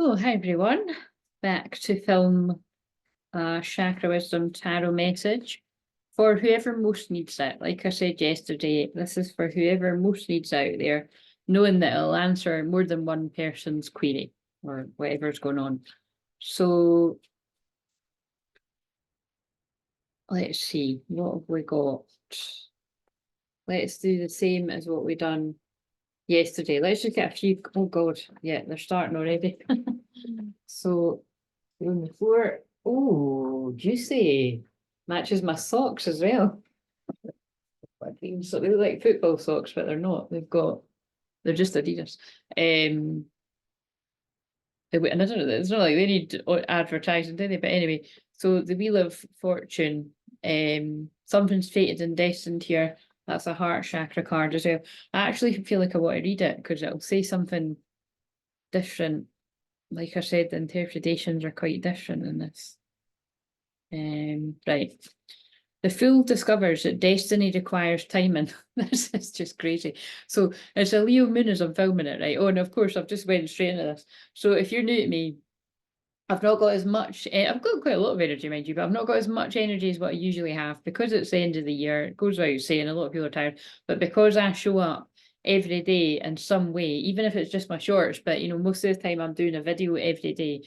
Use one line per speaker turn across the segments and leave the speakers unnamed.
Oh, hi everyone. Back to film Chakra Wisdom Tarot message for whoever most needs it. Like I said yesterday, this is for whoever most needs out there, knowing that it'll answer more than one person's query or whatever's going on. So let's see, what have we got? Let's do the same as what we done yesterday. Let's just get a few. Oh God, yeah, they're starting already. So room the floor. Oh, juicy. Matches my socks as well. So they look like football socks, but they're not. They're just Adidas. And I don't know, it's not like they need advertising, do they? But anyway, so the Wheel of Fortune, something's fated and destined here. That's a heart chakra card as well. I actually feel like I want to read it because it'll say something different. Like I said, the interpretations are quite different in this. Right. The Fool discovers that destiny requires timing. This is just crazy. So it's a Leo moon as I'm filming it, right? Oh, and of course I've just went straight into this. So if you're new to me, I've not got as much, I've got quite a lot of energy, mind you, but I've not got as much energy as what I usually have because it's the end of the year. It goes without saying, a lot of people are tired, but because I show up every day in some way, even if it's just my shorts, but most of the time I'm doing a video every day,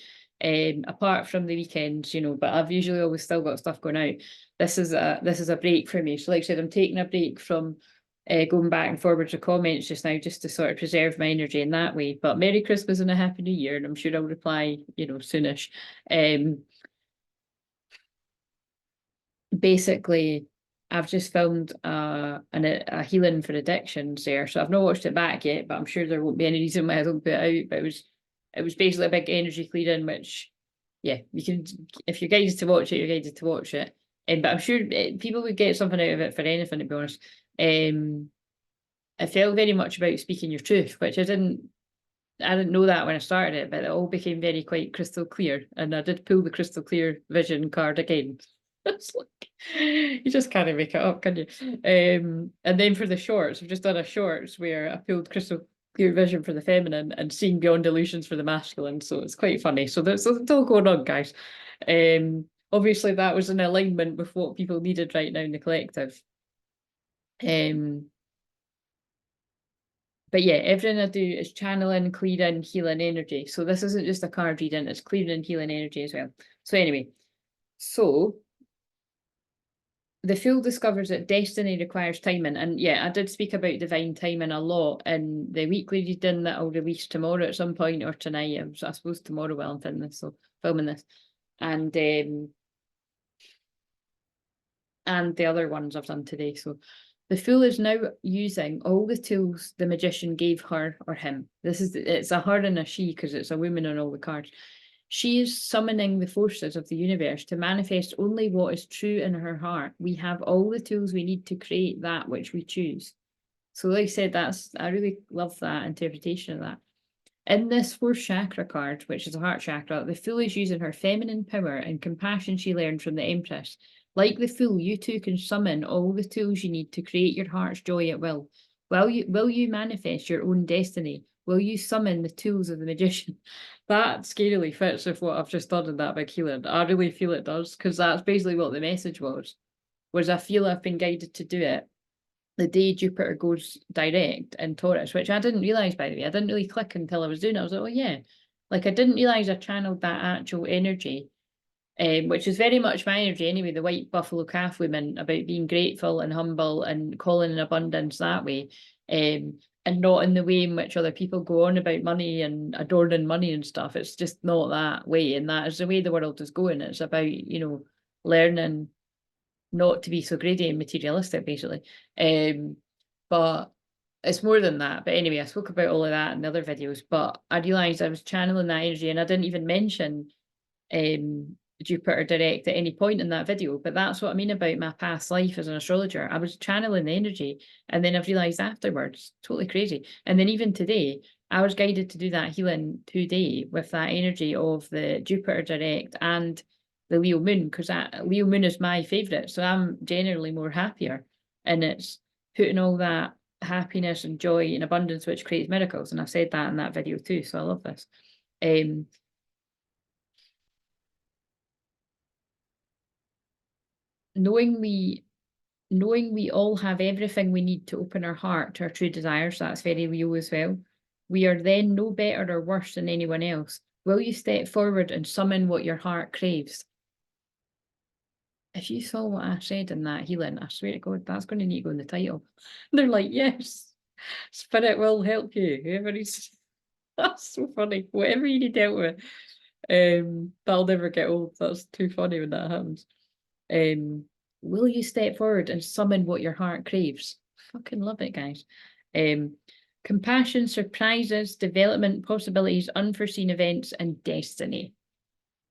apart from the weekends, but I've usually always still got stuff going out. This is a break for me. So like I said, I'm taking a break from going back and forward to comments just now, just to sort of preserve my energy in that way. But Merry Christmas and a Happy New Year, and I'm sure I'll reply, soonish. Basically, I've just filmed a healing for addictions there, so I've not watched it back yet, but I'm sure there won't be any reason why I don't put it out. But it was basically a big energy clearing, which, yeah, you can, if you're guided to watch it, you're guided to watch it. But I'm sure people would get something out of it for anything, to be honest. It felt very much about speaking your truth, which I didn't know that when I started it, but it all became very quite crystal clear. And I did pull the crystal clear vision card again. It's like, you just can't make it up, can you? And then for the shorts, I've just done a shorts where I pulled crystal clear vision for the feminine and seeing beyond illusions for the masculine. So it's quite funny. So it's all going on, guys. Obviously that was in alignment with what people needed right now in the collective. But yeah, everything I do is channeling, clearing, healing energy. So this isn't just a card reading, it's clearing and healing energy as well. So anyway, so the Fool discovers that destiny requires timing. And yeah, I did speak about divine timing a lot in the weekly reading that I'll release tomorrow at some point, or tonight. I suppose tomorrow while I'm filming this. And the other ones I've done today. So the Fool is now using all the tools the magician gave her or him. It's a her and a she because it's a woman on all the cards. She is summoning the forces of the universe to manifest only what is true in her heart. We have all the tools we need to create that which we choose. So like I said, I really love that interpretation of that. In this fourth chakra card, which is a heart chakra, the Fool is using her feminine power and compassion she learned from the Empress. Like the Fool, you too can summon all the tools you need to create your heart's joy at will. Will you manifest your own destiny? Will you summon the tools of the magician? That scarily fits with what I've just done in that big healing. I really feel it does, because that's basically what the message was I feel I've been guided to do it the day Jupiter goes direct in Taurus, which I didn't realise, by the way. I didn't really click until I was doing it. I was like, oh yeah. Like I didn't realise I channeled that actual energy, which is very much my energy anyway, the white buffalo calf woman, about being grateful and humble and calling in abundance that way. And not in the way in which other people go on about money and adorning money and stuff. It's just not that way. And that is the way the world is going. It's about, learning not to be so greedy and materialistic, basically. But it's more than that. But anyway, I spoke about all of that in the other videos, but I realised I was channeling that energy, and I didn't even mention Jupiter direct at any point in that video. But that's what I mean about my past life as an astrologer. I was channeling the energy, and then I've realised afterwards, totally crazy. And then even today, I was guided to do that healing today with that energy of the Jupiter direct and the Leo moon, because Leo moon is my favourite. So I'm generally more happier, and it's putting all that happiness and joy and abundance which creates miracles. And I said that in that video too. So I love this. knowing we all have everything we need to open our heart to our true desires, that's very Leo as well. We are then no better or worse than anyone else. Will you step forward and summon what your heart craves? If you saw what I said in that healing, I swear to God, that's going to need to go in the title. They're like, yes, spirit will help you. Whoever is, that's so funny. Whatever you need help with, that'll never get old. That's too funny when that happens. Will you step forward and summon what your heart craves? Fucking love it, guys. Compassion, surprises, development, possibilities, unforeseen events, and destiny.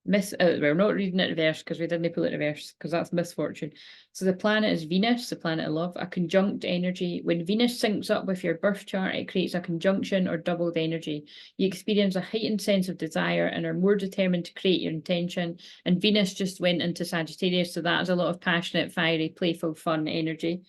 We're not reading it reverse because we didn't pull it reverse because that's misfortune. So the planet is Venus, the planet of love, a conjunct energy. When Venus syncs up with your birth chart, it creates a conjunction or doubled energy. You experience a heightened sense of desire and are more determined to create your intention. And Venus just went into Sagittarius, so that is a lot of passionate, fiery, playful, fun energy.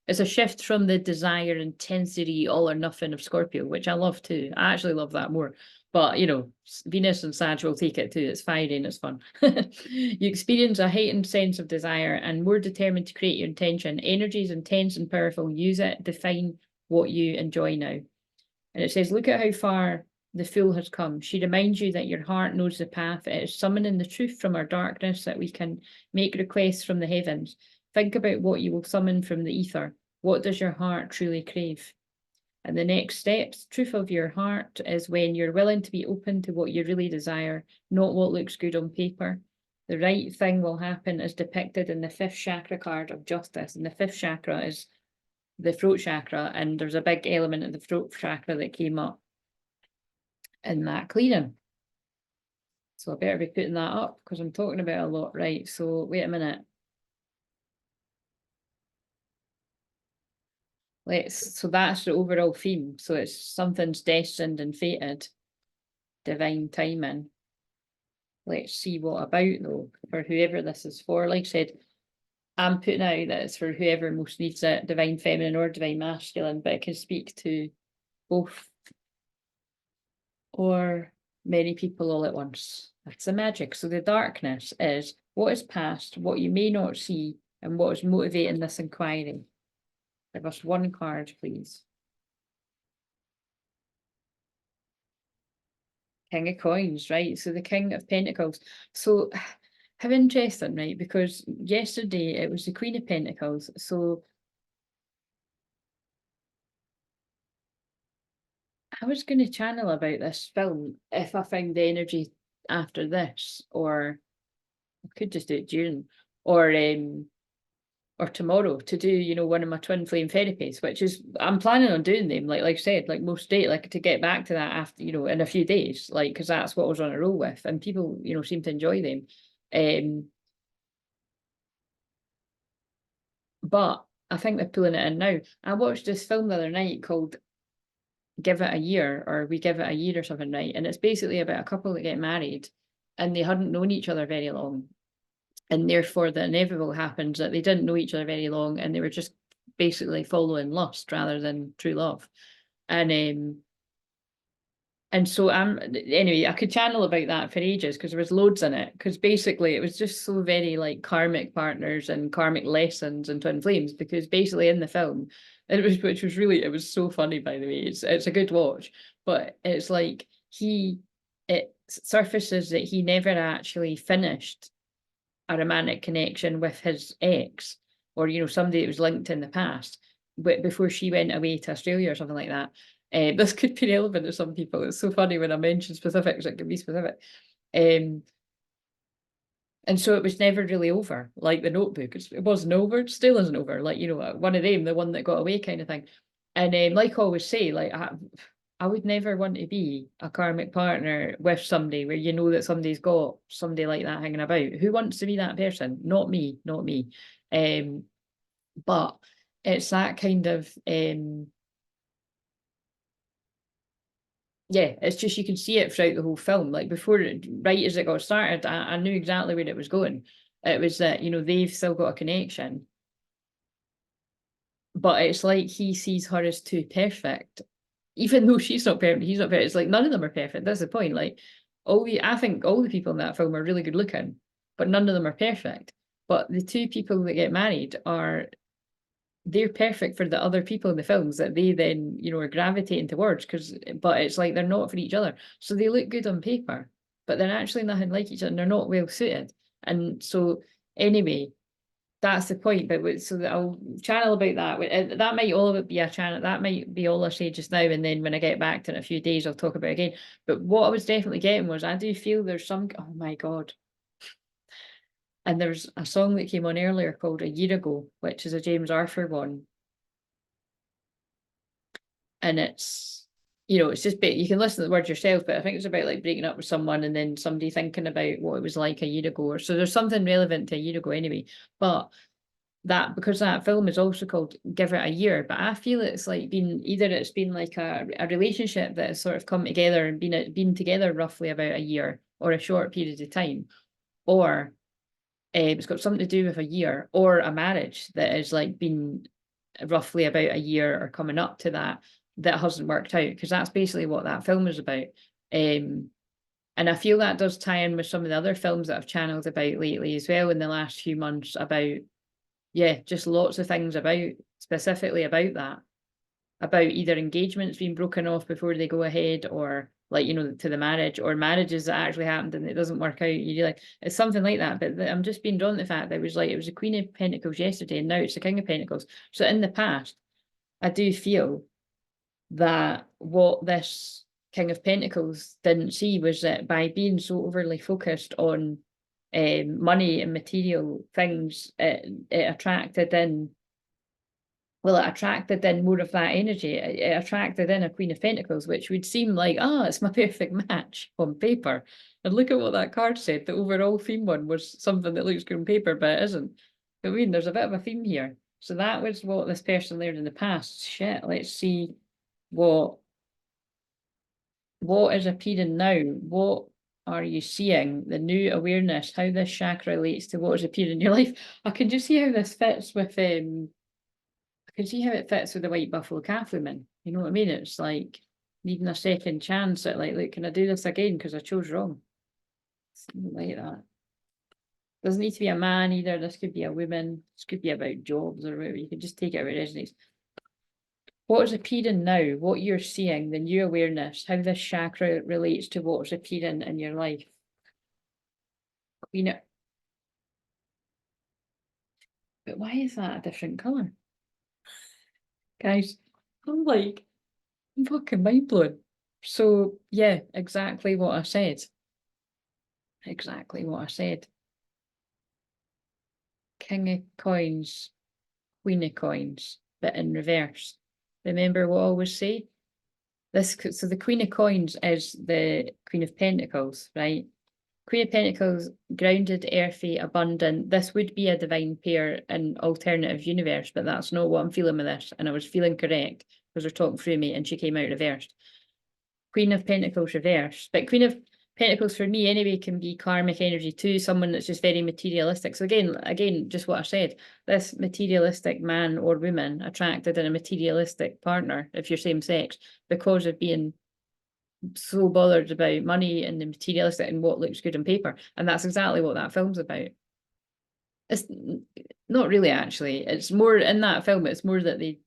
It's a shift from the desire, intensity, all or nothing of Scorpio, which I love too. I actually love that more. But, you know, Venus and Sag will take it too. It's fiery and it's fun. You experience a heightened sense of desire and more determined to create your intention. Energy is intense and powerful. Use it. Define what you enjoy now. And it says, look at how far the Fool has come. She reminds you that your heart knows the path. It is summoning the truth from our darkness that we can make requests from the heavens. Think about what you will summon from the ether. What does your heart truly crave? And the next steps, truth of your heart, is when you're willing to be open to what you really desire, not what looks good on paper. The right thing will happen as depicted in the 5th chakra card of justice. And the 5th chakra is the throat chakra. And there's a big element of the throat chakra that came up in that clearing. So I better be putting that up because I'm talking about it a lot. Right, so wait a minute. So that's the overall theme. So it's something's destined and fated, divine timing. Let's see what about though, for whoever this is for. Like I said, I'm putting out that it's for whoever most needs it, divine feminine or divine masculine, but it can speak to both or many people all at once. That's the magic. So the darkness is what is past, what you may not see, and what is motivating this inquiry. Give us one card, please. King of Coins, right? So the King of Pentacles. So how interesting, right? Because yesterday it was the Queen of Pentacles. So I was going to channel about this film if I found the energy after this, or I could just do it during, or tomorrow to do, you know, one of my twin flame therapies, which is I'm planning on doing them, like I said, like most days, like to get back to that after, you know, in a few days, like because that's what I was on a roll with, and people, you know, seem to enjoy them. But I think they're pulling it in now. I watched this film the other night called Give It a Year, or We Give It a Year or something, right? And it's basically about a couple that get married and they hadn't known each other very long. And therefore the inevitable happens that they didn't know each other very long and they were just basically following lust rather than true love. And so anyway, I could channel about that for ages because there was loads in it. Because basically it was just so very like karmic partners and karmic lessons and twin flames. Because basically in the film, which was really, it was so funny, by the way. It's a good watch, but it's like it surfaces that he never actually finished a romantic connection with his ex, or you know, somebody that was linked in the past, but before she went away to Australia or something like that. This could be relevant to some people. It's so funny when I mention specifics, it can be specific. And so it was never really over, like the Notebook. It wasn't over, it still isn't over. Like, you know, one of them, the one that got away kind of thing. And like I always say, like I would never want to be a karmic partner with somebody where you know that somebody's got somebody like that hanging about. Who wants to be that person? Not me, not me. But it's that kind of yeah, it's just you can see it throughout the whole film. Like before, right as it got started, I knew exactly where it was going. It was that, you know, they've still got a connection. But it's like he sees her as too perfect. Even though she's not perfect, he's not perfect. It's like none of them are perfect. That's the point. Like I think all the people in that film are really good looking, but none of them are perfect. But the two people that get married they're perfect for the other people in the films that they then, you know, are gravitating towards, but it's like they're not for each other. So they look good on paper, but they're actually nothing like each other, and they're not well suited. And so anyway, that's the point. But so that I'll channel about that. That might all of it be a channel. That might be all I say just now, and then when I get back to it in a few days, I'll talk about it again. But what I was definitely getting was I do feel there's some. Oh my God. And there's a song that came on earlier called A Year Ago, which is a James Arthur one. And it's, you know, it's just, you can listen to the words yourself, but I think it's about like breaking up with someone and then somebody thinking about what it was like a year ago. Or so there's something relevant to a year ago anyway. But because that film is also called Give It a Year, but I feel it's like it's been like a relationship that has sort of come together and been together roughly about a year or a short period of time, or it's got something to do with a year, or a marriage that has like been roughly about a year or coming up to that hasn't worked out, because that's basically what that film is about. And I feel that does tie in with some of the other films that I've channeled about lately as well in the last few months about, yeah, just lots of things specifically about that, about either engagements being broken off before they go ahead, or like, you know, to the marriage, or marriages that actually happened and it doesn't work out. You're like, it's something like that. But I'm just being drawn to the fact that it was the Queen of Pentacles yesterday, and now it's the King of Pentacles. So in the past, I do feel that what this King of Pentacles didn't see was that by being so overly focused on money and material things, it attracted in. Well, it attracted in more of that energy. It attracted in a Queen of Pentacles, which would seem like, it's my perfect match on paper. And look at what that card said. The overall theme one was something that looks good on paper, but it isn't. I mean, there's a bit of a theme here. So that was what this person learned in the past. Shit, let's see what is appearing now. What are you seeing? The new awareness, how this chakra relates to what is appearing in your life. I can just see how this fits with I can see how it fits with the white buffalo calf woman. You know what I mean? It's like needing a second chance at like, can I do this again because I chose wrong? Something like that. Doesn't need to be a man either. This could be a woman. This could be about jobs or whatever. You can just take it where it resonates. What is appearing now? What you're seeing, the new awareness, how this chakra relates to what's appearing in your life. You know, but why is that a different colour? Guys, I'm fucking mind blown. So yeah, exactly what I said. Exactly what I said. King of coins, Queen of coins, but in reverse. Remember what I always say? So the Queen of coins is the Queen of Pentacles, right? Queen of Pentacles, grounded, earthy, abundant. This would be a divine pair in alternative universe, but that's not what I'm feeling with this. And I was feeling correct because we're talking through me and she came out reversed. Queen of Pentacles reversed. But Queen of Pentacles for me anyway can be karmic energy too, someone that's just very materialistic. So again, just what I said, this materialistic man or woman attracted in a materialistic partner, if you're same sex, because of being so bothered about money and the materialistic and what looks good on paper. And that's exactly what that film's about. It's not really, actually. It's more in that film, it's more that they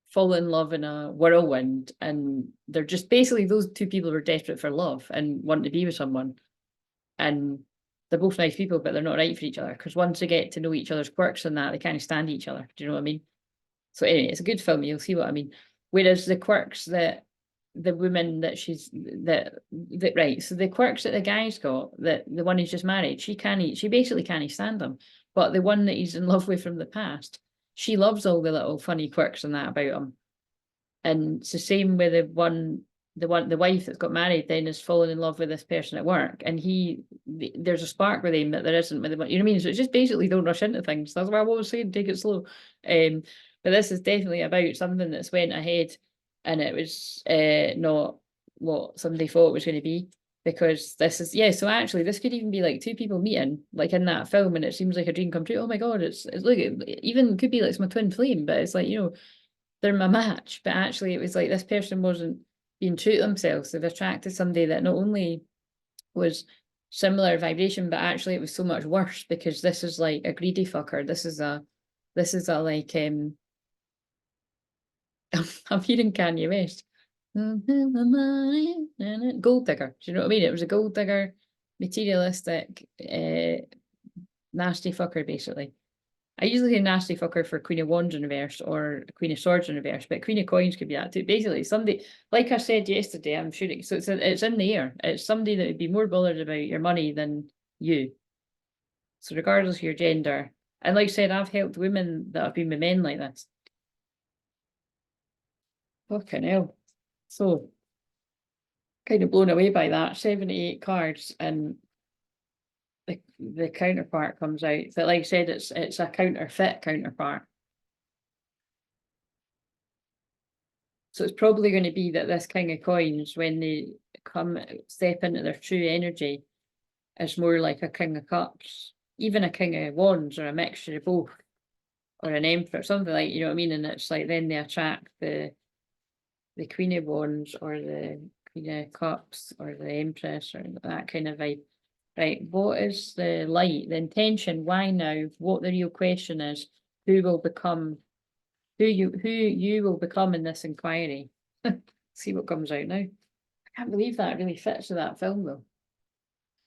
fall in love in a whirlwind, and they're just basically, those two people are desperate for love and want to be with someone. And they're both nice people, but they're not right for each other, because once they get to know each other's quirks and that, they kind of stand each other. Do you know what I mean? So anyway, it's a good film. You'll see what I mean. Whereas the quirks that the woman that right, so the quirks that the guy's got, that the one he's just married, she basically can't stand him. But the one that he's in love with from the past, she loves all the little funny quirks and that about him. And it's the same with the wife that's got married then is falling in love with this person at work, and there's a spark with him that there isn't with the, you know what I mean? So it's just basically don't rush into things. That's why I always saying take it slow. But this is definitely about something that's went ahead, and it was not what somebody thought it was going to be, because this is, yeah, so actually this could even be like two people meeting like in that film, and it seems like a dream come true. Oh my God, it's look, it even could be like it's my twin flame, but it's like, you know, they're my match. But actually it was like this person wasn't being true to themselves. They've attracted somebody that not only was similar vibration, but actually it was so much worse because this is like a greedy fucker. This is a like I'm hearing Kanye West. Gold digger. Do you know what I mean? It was a gold digger, materialistic, nasty fucker, basically. I usually say nasty fucker for Queen of Wands in reverse or Queen of Swords in reverse, but Queen of Coins could be that too. Basically, somebody, like I said yesterday, I'm shooting. So it's in the air. It's somebody that would be more bothered about your money than you. So regardless of your gender. And like I said, I've helped women that have been with men like this. Fucking hell. So kind of blown away by that. 78 cards and the counterpart comes out. But like I said, it's a counterfeit counterpart. So it's probably going to be that this King of Coins, when they step into their true energy, is more like a King of Cups, even a King of Wands, or a mixture of both, or an Emperor, something like, you know what I mean? And it's like then they attract the Queen of Wands, or the Queen of Cups, or the Empress, or that kind of vibe. Right, what is the light, the intention, why now, what the real question is, who will become, who you will become in this inquiry. See what comes out now. I can't believe that really fits with that film though.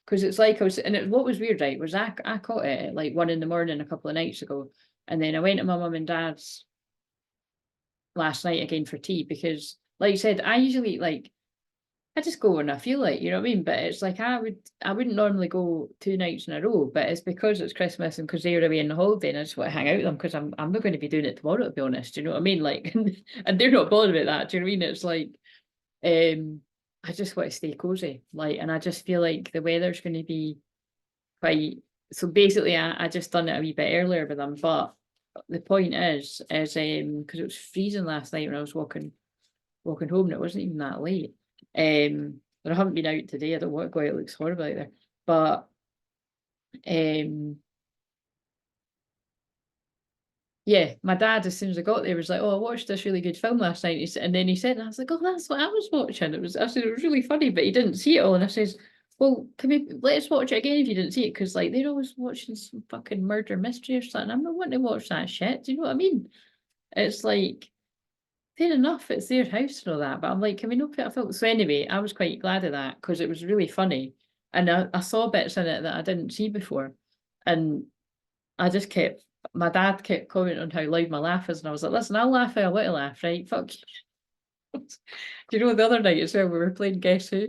Because it's like I was, and what was weird, right, was I caught it at like 1 a.m. a couple of nights ago, and then I went to my mum and dad's last night again for tea because, like you said, I usually like I just go when I feel like, you know what I mean? But it's like I wouldn't normally go 2 nights in a row, but it's because it's Christmas and because they're away on the holiday and I just want to hang out with them because I'm not going to be doing it tomorrow, to be honest. Do you know what I mean? Like, and they're not bothered about that. Do you know what I mean? It's like, I just want to stay cozy. Like, and I just feel like the weather's going to be quite. So basically, I just done it a wee bit earlier with them. But the point is because it was freezing last night when I was walking home, and it wasn't even that late. But I haven't been out today. I don't want to go out. It looks horrible out there. But yeah, my dad, as soon as I got there, was like, "Oh, I watched this really good film last night." And then he said, and I was like, "Oh, that's what I was watching." I said it was really funny, but he didn't see it all. And I says, "Well, let's watch it again if you didn't see it, because like they're always watching some fucking murder mystery or something. I'm not wanting to watch that shit. Do you know what I mean? It's like." Fair enough, it's their house and all that, but I'm like, can we not put a film? So anyway, I was quite glad of that because it was really funny. And I saw bits in it that I didn't see before. And I just my dad kept commenting on how loud my laugh is. And I was like, listen, I'll laugh how I want to laugh, right? Fuck you. Do you know the other night as well, we were playing Guess Who?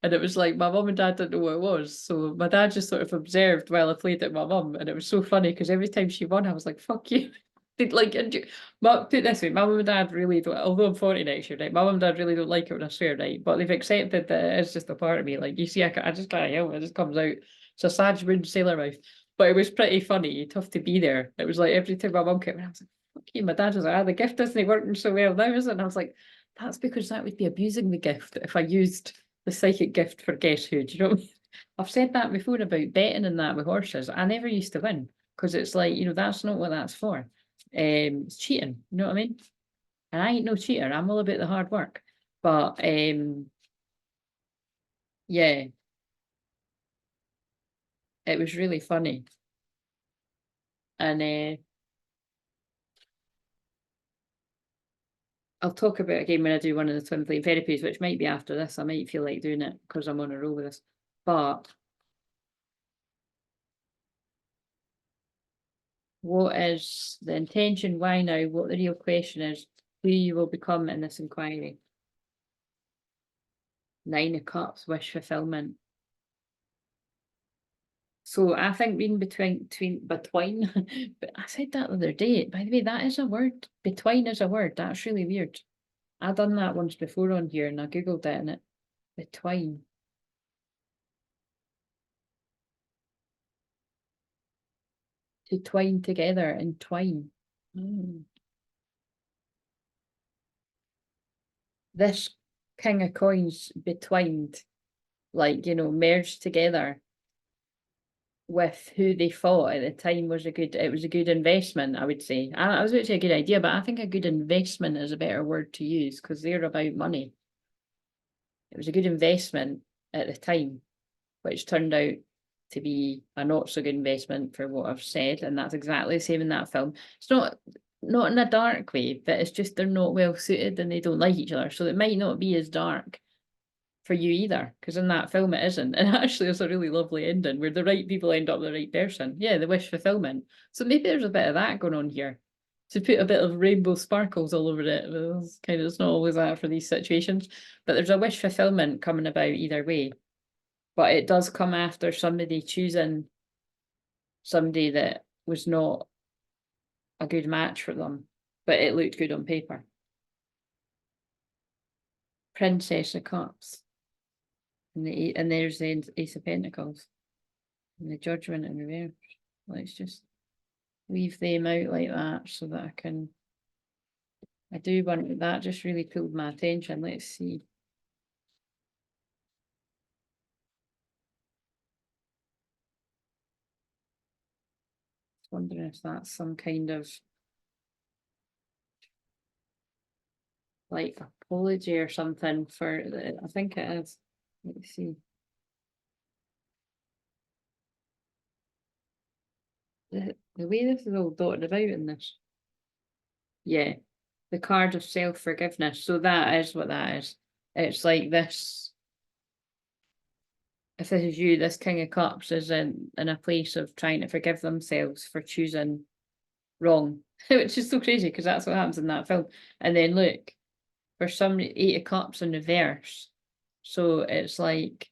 And it was like my mum and dad didn't know what it was. So my dad just sort of observed while I played it with my mum. And it was so funny because every time she won, I was like, fuck you. Like, put it this way, my mum and dad really don't, although I'm 40 next year, right? My mum and dad really don't like it when I swear, right? But they've accepted that it is just a part of me. Like, you see, I just can't help it, it just comes out. It's a Sag Moon Sailor Mouth. But it was pretty funny, tough to be there. It was like every time my mum came in, I was like, fuck you. My dad was like, the gift isn't working so well now, is it? And I was like, that's because that would be abusing the gift if I used the psychic gift for Guess Who. Do you know what I mean? I've said that before about betting and that with horses. I never used to win because it's like, that's not what that's for. It's cheating, you know what I mean? And I ain't no cheater, I'm all about the hard work. But yeah, it was really funny. And I'll talk about it again when I do one of the twin flame therapies, which might be after this. I might feel like doing it because I'm on a roll with this. But what is the intention? Why now? What the real question is, who you will become in this inquiry. 9 of Cups, wish fulfillment. So I think reading between, but I said that the other day. By the way, that is a word. Between is a word. That's really weird. I done that once before on here and I googled it and it between. To twine together and twine. This King of Coins betwined, like, merged together with who they thought at the time was it was a good investment, I would say. I was about to say a good idea, but I think a good investment is a better word to use because they're about money. It was a good investment at the time. which turned out to be a not so good investment for what I've said, and that's exactly the same in that film. It's not in a dark way, but it's just they're not well suited and they don't like each other, so it might not be as dark for you either, because in that film it isn't. And actually it's a really lovely ending where the right people end up with the right person. Yeah, the wish fulfillment. So maybe there's a bit of that going on here. To put a bit of rainbow sparkles all over it, it's not always that for these situations, but there's a wish fulfillment coming about either way. But it does come after somebody choosing somebody that was not a good match for them, but it looked good on paper. Princess of Cups. And there's the Ace of Pentacles. And the Judgment in reverse. Let's just leave them out like that so that I do want that, just really pulled my attention. Let's see. Wondering if that's some kind of like apology or something for the, I think it is. Let's see. The way this is all dotted about in this. Yeah. The card of self-forgiveness. So that is what that is. It's like this. If this is you, this King of Cups is in a place of trying to forgive themselves for choosing wrong, which is so crazy because that's what happens in that film. And then look, for some Eight of Cups in reverse. So it's like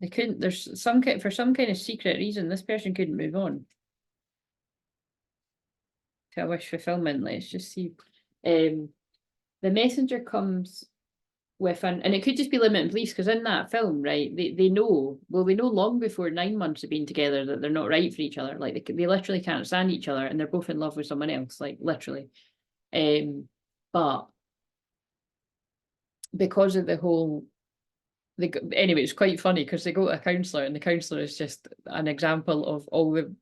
they couldn't, there's some kind, for some kind of secret reason, this person couldn't move on to a wish fulfillment. Let's just see. The messenger comes with and it could just be limiting beliefs, because in that film, right, they know, well, they know long before 9 months of being together that they're not right for each other. Like they literally can't stand each other and they're both in love with someone else, like literally. But because of the whole, anyway, it's quite funny because they go to a counsellor and the counsellor is just an example of all the,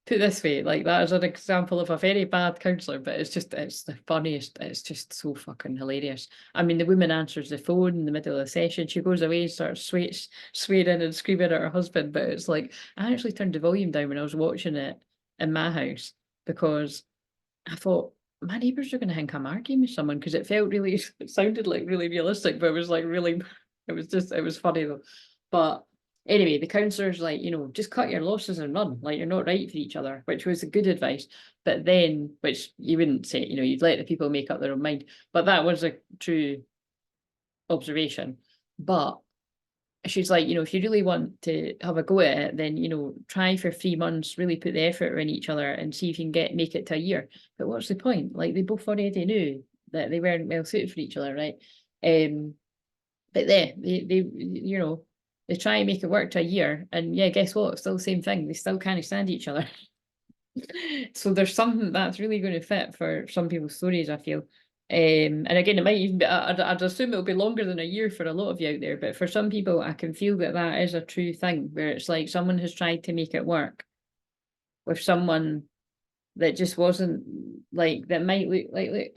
put this way, like that is an example of a very bad counsellor, but it's the funniest. It's just so fucking hilarious. I mean, the woman answers the phone in the middle of the session. She goes away and starts swearing and screaming at her husband. But it's like, I actually turned the volume down when I was watching it in my house because I thought my neighbours are going to think I'm arguing with someone, because it felt really, it sounded like really realistic, but it was like really, it was funny though. But anyway, the counsellor's like, just cut your losses and run. Like, you're not right for each other, which was a good advice. But then, which you wouldn't say, you'd let the people make up their own mind. But that was a true observation. But she's like, if you really want to have a go at it, then, try for 3 months, really put the effort in each other and see if you can make it to a year. But what's the point? Like, they both already knew that they weren't well suited for each other, right? But they try and make it work to a year, and yeah, guess what? It's still the same thing. They still can't stand each other. So there's something that's really going to fit for some people's stories, I feel. And again, it might even be, I'd assume it'll be longer than a year for a lot of you out there, but for some people, I can feel that is a true thing, where it's like someone has tried to make it work with someone that just wasn't, like, that might look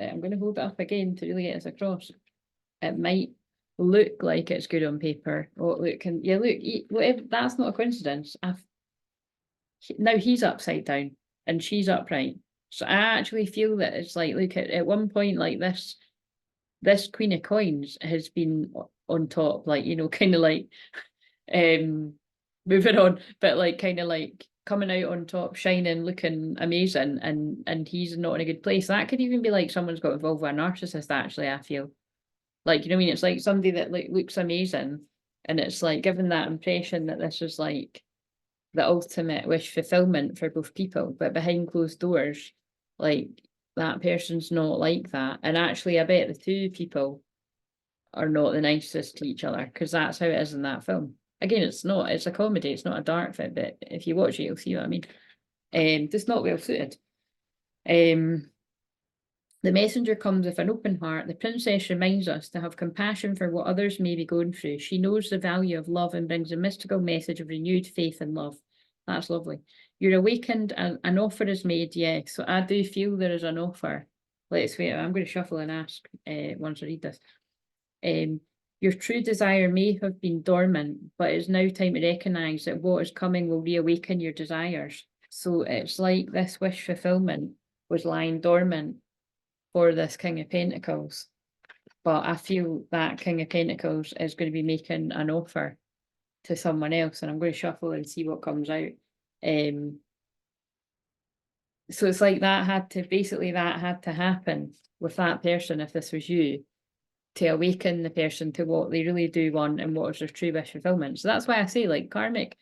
I'm going to hold it up again to really get this across. It might look like it's good on paper. Oh, look, and yeah, look, whatever, that's not a coincidence. Now he's upside down and she's upright. So I actually feel that it's like, look, at one point, like this Queen of Coins has been on top, like, kind of like moving on, but like kind of like coming out on top, shining, looking amazing, and he's not in a good place. That could even be like someone's got involved with a narcissist, actually, I feel. Like, what I mean? It's like somebody that like looks amazing, and it's like given that impression that this is like the ultimate wish fulfillment for both people, but behind closed doors, like, that person's not like that. And actually, I bet the two people are not the nicest to each other, because that's how it is in that film. Again, it's a comedy, it's not a dark fit, but if you watch it, you'll see what I mean. Just not well suited. The messenger comes with an open heart. The princess reminds us to have compassion for what others may be going through. She knows the value of love and brings a mystical message of renewed faith and love. That's lovely. You're awakened and an offer is made, yes. So I do feel there is an offer. Let's wait, I'm going to shuffle and ask once I read this. Your true desire may have been dormant, but it's now time to recognise that what is coming will reawaken your desires. So it's like this wish fulfillment was lying dormant for this King of Pentacles. But I feel that King of Pentacles is going to be making an offer to someone else, and I'm going to shuffle and see what comes out. So it's like that had to happen with that person, if this was you, to awaken the person to what they really do want and what is their true wish fulfillment. So that's why I say, like, karmic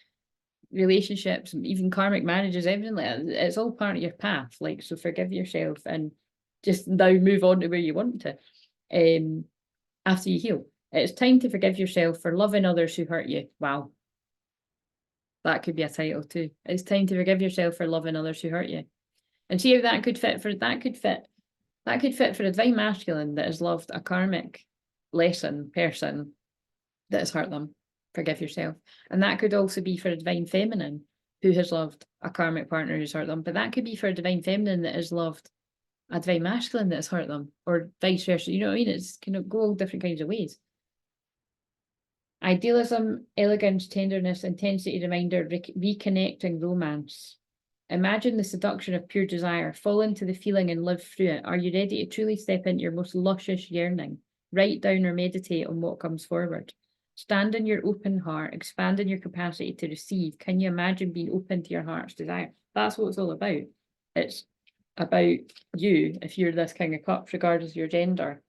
relationships, even karmic marriages, everything like that, it's all part of your path. Like, so forgive yourself and just now move on to where you want to. After you heal, it's time to forgive yourself for loving others who hurt you. Wow, that could be a title too. It's time to forgive yourself for loving others who hurt you. And see how that could fit for a divine masculine that has loved a karmic lesson person that has hurt them. Forgive yourself. And that could also be for a divine feminine who has loved a karmic partner who's hurt them. But that could be for a divine feminine that has loved a divine masculine that has hurt them, or vice versa. You know what I mean? It's kind of go all different kinds of ways. Idealism, elegance, tenderness, intensity, reminder, reconnecting, romance. Imagine the seduction of pure desire. Fall into the feeling and live through it. Are you ready to truly step into your most luscious yearning? Write down or meditate on what comes forward. Stand in your open heart, expand in your capacity to receive. Can you imagine being open to your heart's desire? That's what it's all about. It's about you, if you're this King of Cups, regardless of your gender.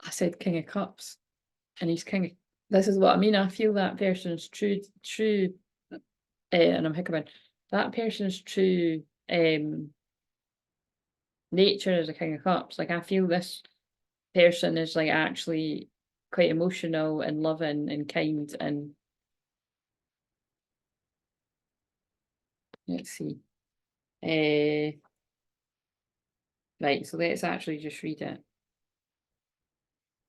I said King of Cups, and he's King of... This is what I mean. I feel that person's true, and I'm hiccuping. That person's true nature as a King of Cups. Like, I feel this person is like actually quite emotional and loving and kind, and let's see. Right, so let's actually just read it.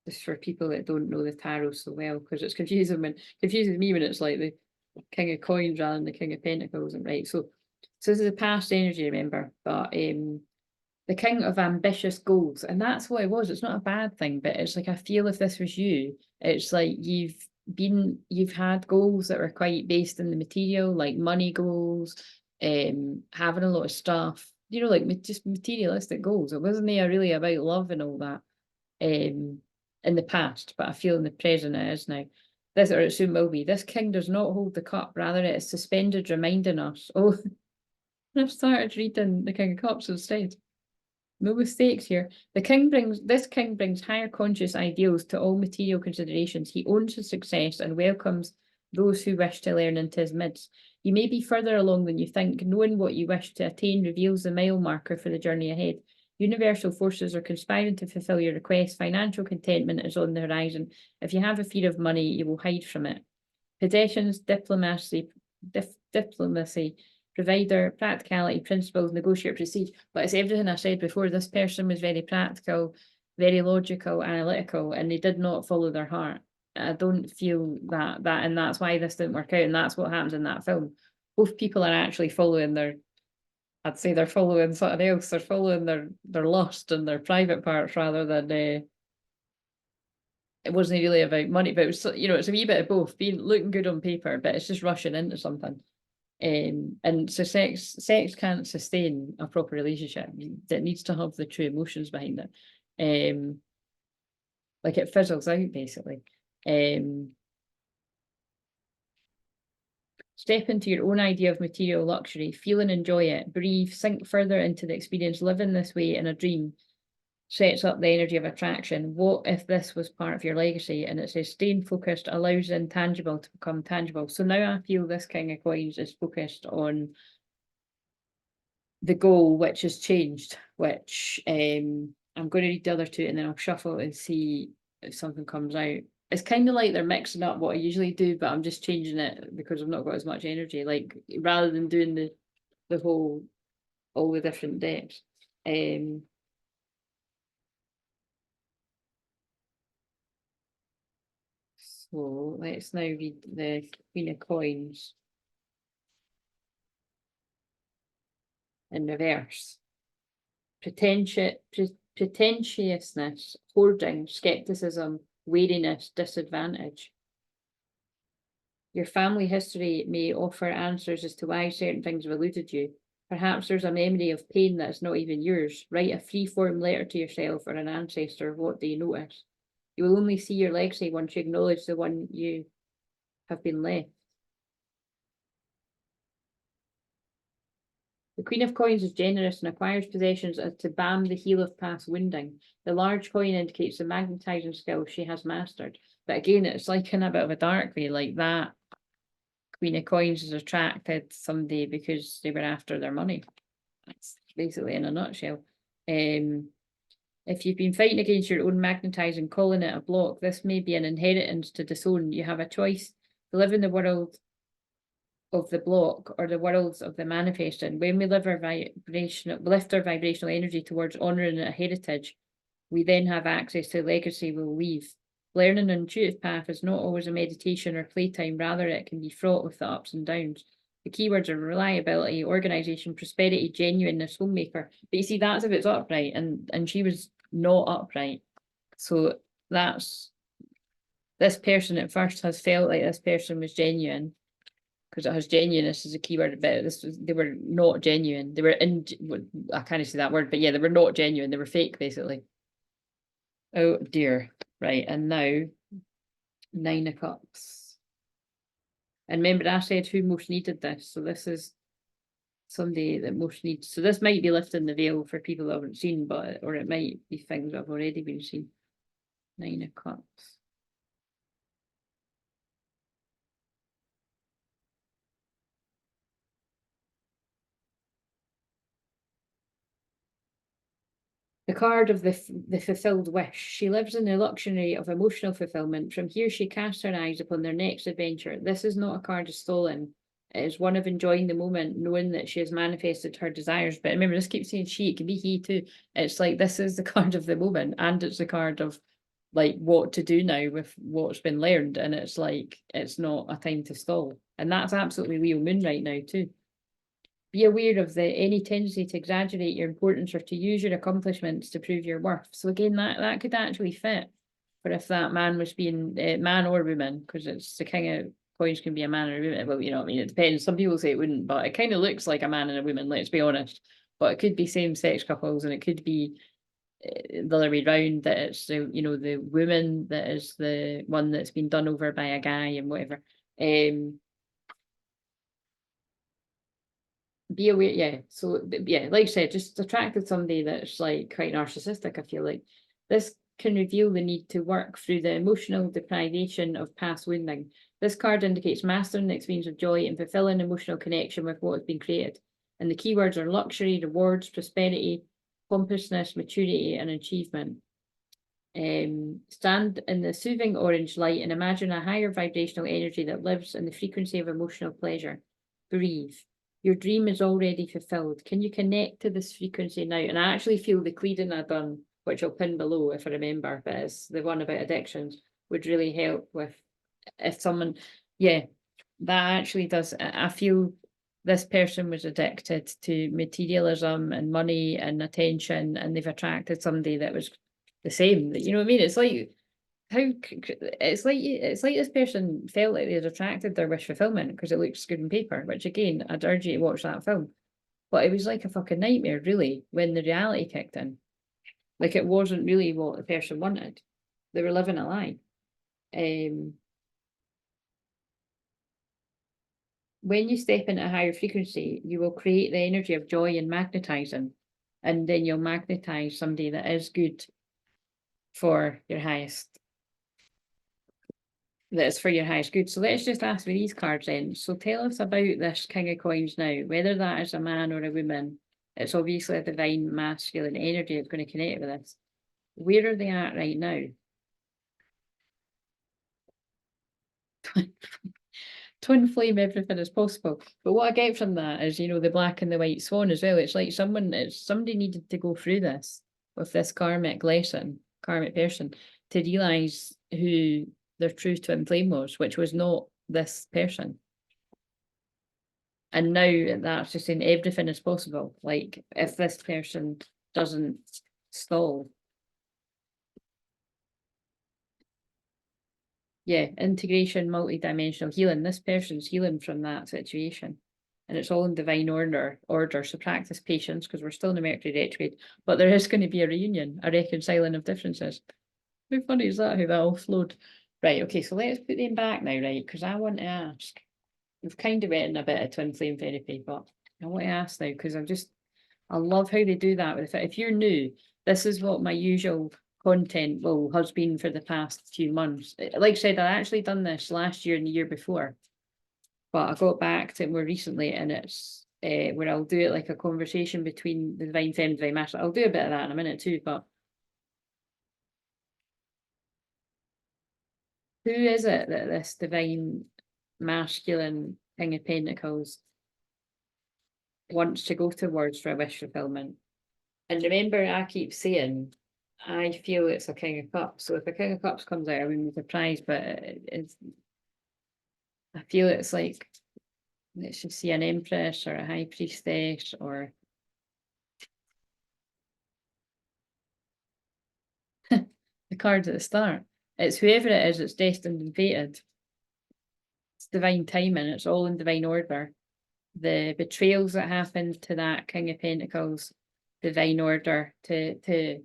Just for people that don't know the tarot so well, because it's confuses me when it's like the King of Coins rather than the King of Pentacles. And right, so this is a past energy, remember, but the King of ambitious goals, and that's what it was. It's not a bad thing, but it's like, I feel if this was you, it's like you've had goals that were quite based in the material, like money goals, having a lot of stuff, you know, like just materialistic goals. It wasn't really about love and all that in the past, but I feel in the present it is now. This, or it soon will be. This king does not hold the cup, rather it is suspended, reminding us. Oh, I've started reading the King of Cups instead. No mistakes here. This king brings higher conscious ideals to all material considerations. He owns his success and welcomes those who wish to learn into his midst. You may be further along than you think. Knowing what you wish to attain reveals the mile marker for the journey ahead. Universal forces are conspiring to fulfill your request. Financial contentment is on the horizon. If you have a fear of money, you will hide from it. Possessions, diplomacy, provider, practicality, principles, negotiate, prestige. But it's everything I said before. This person was very practical, very logical, analytical, and they did not follow their heart. I don't feel that, and that's why this didn't work out, and that's what happens in that film. Both people are actually following I'd say they're following something else. They're following their lust and their private parts rather than it wasn't really about money, but it was, you know, it's a wee bit of both, looking good on paper, but it's just rushing into something. And so sex can't sustain a proper relationship. It needs to have the true emotions behind it. Like, it fizzles out basically. Step into your own idea of material luxury, feel and enjoy it, breathe, sink further into the experience. Living this way in a dream sets up the energy of attraction. What if this was part of your legacy? And it says staying focused allows the intangible to become tangible. So now I feel this King of Coins is focused on the goal, which has changed, which I'm going to read the other two and then I'll shuffle and see if something comes out. It's kind of like they're mixing up what I usually do, but I'm just changing it because I've not got as much energy. Like, rather than doing the whole, all the different decks. So let's now read the Queen of Coins in reverse. pretentiousness, hoarding, skepticism, wariness, disadvantage. Your family history may offer answers as to why certain things have eluded you. Perhaps there's a memory of pain that is not even yours. Write a free-form letter to yourself or an ancestor. What do you notice? You will only see your legacy once you acknowledge the one you have been left. The Queen of Coins is generous and acquires possessions as to balm the heel of past wounding. The large coin indicates the magnetizing skill she has mastered. But again, it's like in a bit of a dark way, like that Queen of Coins has attracted somebody because they were after their money. That's basically in a nutshell. If you've been fighting against your own magnetizing, calling it a block, this may be an inheritance to disown. You have a choice to live in the world of the block or the worlds of the manifesting. When we lift our vibrational energy towards honouring a heritage, we then have access to the legacy we'll leave. Learning an intuitive path is not always a meditation or playtime, rather it can be fraught with the ups and downs. The keywords are reliability, organisation, prosperity, genuineness, homemaker. But you see, that's if it's upright, and she was not upright. So that's, this person at first has felt like this person was genuine, because it has genuineness as a keyword, but they were not genuine. They were I can't say that word, but yeah, they were not genuine. They were fake, basically. Oh dear. Right, and now 9 of Cups. And remember, I said who most needed this. So this is somebody that most needs. So this might be lifting the veil for people that haven't seen, or it might be things that have already been seen. 9 of Cups. The card of the fulfilled wish. She lives in the luxury of emotional fulfillment. From here, she casts her eyes upon their next adventure. This is not a card of stolen. It is one of enjoying the moment, knowing that she has manifested her desires. But remember, this keeps saying she, it can be he too. It's like, this is the card of the moment, and it's the card of like what to do now with what's been learned. And it's like, it's not a time to stall. And that's absolutely Leo Moon right now too. Be aware of any tendency to exaggerate your importance or to use your accomplishments to prove your worth. So again, that could actually fit for if that man was being man or woman, because it's the King of Coins can be a man or a woman. Well, you know what I mean? It depends. Some people say it wouldn't, but it kind of looks like a man and a woman, let's be honest. But it could be same-sex couples, and it could be the other way around, that it's the, you know, the woman that is the one that's been done over by a guy and whatever. Be aware, yeah. So yeah, like I said, just attracted somebody that's like quite narcissistic. I feel like this can reveal the need to work through the emotional deprivation of past wounding. This card indicates mastering the experience of joy and fulfilling emotional connection with what has been created. And the keywords are luxury, rewards, prosperity, pompousness, maturity, and achievement. Stand in the soothing orange light and imagine a higher vibrational energy that lives in the frequency of emotional pleasure. Breathe. Your dream is already fulfilled. Can you connect to this frequency now? And I actually feel the clearing I've done, which I'll pin below if I remember, but it's the one about addictions, would really help with if someone, yeah, that actually does. I feel this person was addicted to materialism and money and attention, and they've attracted somebody that was the same. You know what I mean? It's like, it's like this person felt like they had attracted their wish fulfillment because it looks good on paper, which again, I'd urge you to watch that film. But it was like a fucking nightmare, really, when the reality kicked in. Like, it wasn't really what the person wanted. They were living a lie. When you step into a higher frequency, you will create the energy of joy and magnetizing, and then you'll magnetize somebody that is good for your highest. That's for your highest good. So let's just ask with these cards then. So tell us about this King of Coins now, whether that is a man or a woman. It's obviously a divine masculine energy that's going to connect with this. Where are they at right now? Twin flame, everything is possible. But what I get from that is, you know, the black and the white swan as well. It's like somebody needed to go through this with this karmic lesson, karmic person, to realise who their true twin flame was, which was not this person. And now that's just saying everything is possible. Like, if this person doesn't stall. Yeah, integration, multi-dimensional healing. This person's healing from that situation. And it's all in divine order. So practice patience, because we're still in the Mercury retrograde. But there is going to be a reunion, a reconciling of differences. How funny is that, how that all flowed? Right, okay, so let's put them back now, right? Because I want to ask. We've kind of went in a bit of twin flame therapy, but I want to ask now, because I love how they do that with it. If you're new, this is what my usual content has been for the past few months. Like I said, I actually done this last year and the year before, but I got back to it more recently, and it's where I'll do it like a conversation between the divine feminine, divine masculine. I'll do a bit of that in a minute too, but who is it that this divine masculine King of Pentacles wants to go towards for a wish fulfillment? And remember, I keep saying, I feel it's a King of Cups. So if a King of Cups comes out, I wouldn't be surprised, but it's, I feel it's like, let's just see an Empress or a High Priestess or the cards at the start. It's whoever it is, it's destined and fated. It's divine timing, it's all in divine order. The betrayals that happened to that King of Pentacles, divine order to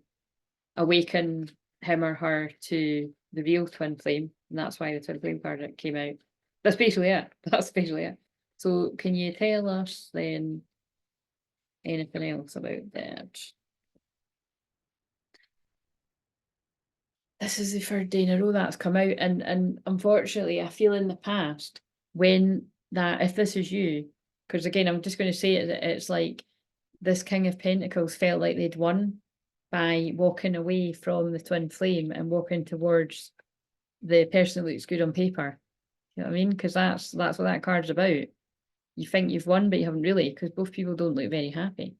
awaken him or her to the real twin flame, and that's why the twin flame card came out. That's basically it. That's basically it. So can you tell us then anything else about that? This is the third day in a row that's come out, and unfortunately I feel in the past when that, if this is you, because again I'm just going to say it, it's like this King of Pentacles felt like they'd won by walking away from the twin flame and walking towards the person that looks good on paper. You know what I mean? Because that's what that card's about. You think you've won, but you haven't really, because both people don't look very happy.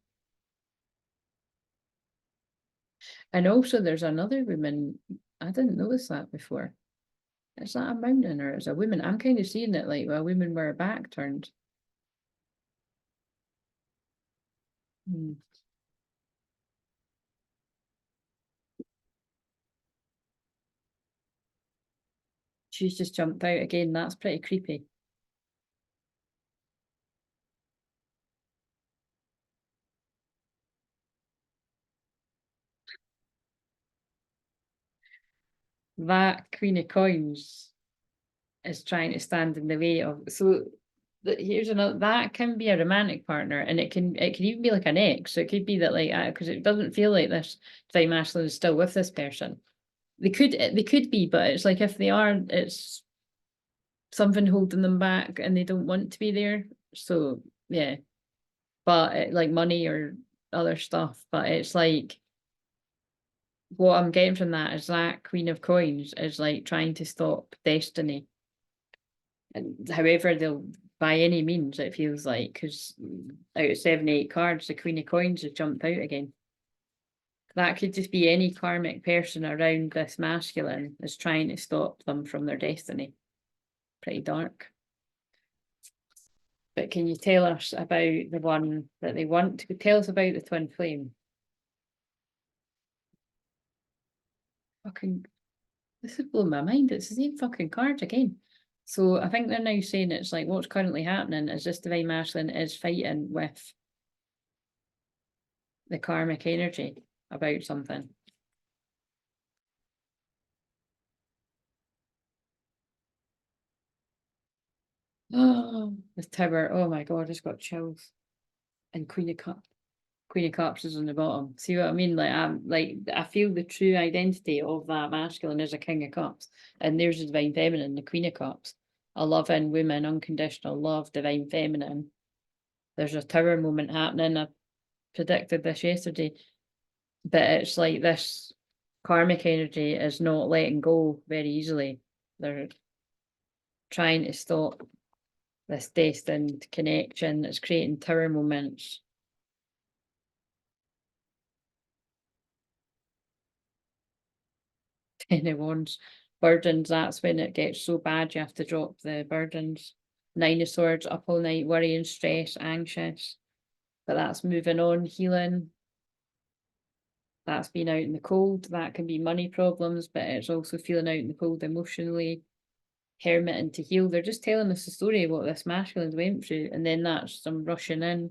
And also there's another woman, I didn't notice that before. Is that a mountain or is a woman? I'm kind of seeing it like a woman with her back turned. She's just jumped out again. That's pretty creepy. That Queen of Coins is trying to stand in the way of, so here's another, that can be a romantic partner, and it can even be like an ex. So it could be that like, because it doesn't feel like this divine masculine is still with this person. They could be, but it's like if they are, it's something holding them back and they don't want to be there. So yeah, but like money or other stuff. But it's like, what I'm getting from that is that Queen of Coins is like trying to stop destiny. And however they'll, by any means, it feels like, because out of 78 cards, the Queen of Coins has jumped out again. That could just be any karmic person around this masculine is trying to stop them from their destiny. Pretty dark. But can you tell us about the one that they want to tell us about, the twin flame? Fucking, this is blowing my mind. It's the same fucking cards again. So I think they're now saying it's like what's currently happening is this divine masculine is fighting with the karmic energy about something. Oh, the tower. Oh my god, it's got chills. And Queen of Cups is on the bottom. See what I mean? I feel the true identity of that masculine is a King of Cups, and there's the divine feminine, the Queen of Cups. A loving woman, unconditional love, divine feminine. There's a tower moment happening. I predicted this yesterday, but it's like this karmic energy is not letting go very easily. They're trying to stop this destined connection that's creating tower moments. Ten of Wands, burdens, that's when it gets so bad you have to drop the burdens. Nine of Swords, up all night, worrying, stress, anxious. But that's moving on, healing. That's being out in the cold. That can be money problems, but it's also feeling out in the cold emotionally, hermiting to heal. They're just telling us the story of what this masculine went through, and then that's some rushing in.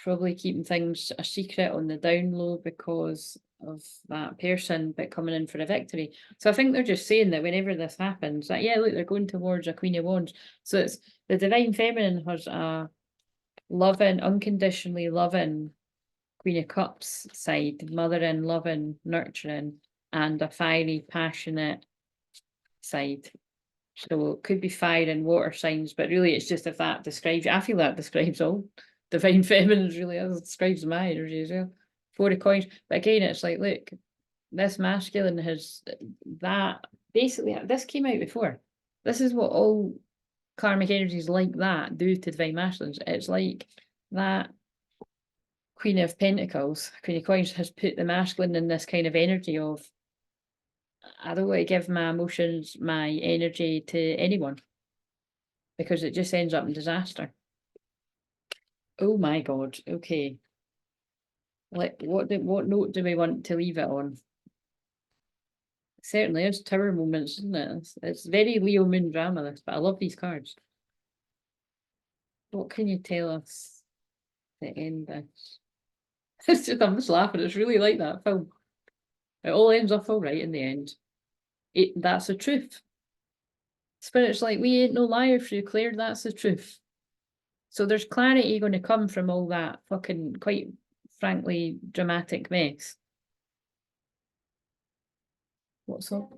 Probably keeping things a secret on the down low because of that person, but coming in for a victory. So I think they're just saying that whenever this happens, that, yeah, look, they're going towards a Queen of Wands. So it's the Divine Feminine has a loving, unconditionally loving Queen of Cups side, mothering, loving, nurturing, and a fiery, passionate side. So it could be fire and water signs, but really it's just if that describes you. I feel that describes all Divine Feminines, really, as it describes my energy as well. 4 of coins. But again, it's like, look, this masculine has that, basically, this came out before. This is what all karmic energies like that do to Divine Masculines. It's like that Queen of Pentacles, Queen of Coins, has put the masculine in this kind of energy of, I don't want to give my emotions, my energy to anyone, because it just ends up in disaster. Oh my God. Okay. Like, what note do we want to leave it on? It certainly is tower moments, isn't it? It's very Leo Moon drama, this, but I love these cards. What can you tell us to end this? It's just, I'm just laughing. It's really like that film. It all ends up all right in the end. That's the truth. Spirit's like, we ain't no liar through Claire, that's the truth. So there's clarity going to come from all that fucking, quite frankly, dramatic mess. What's up?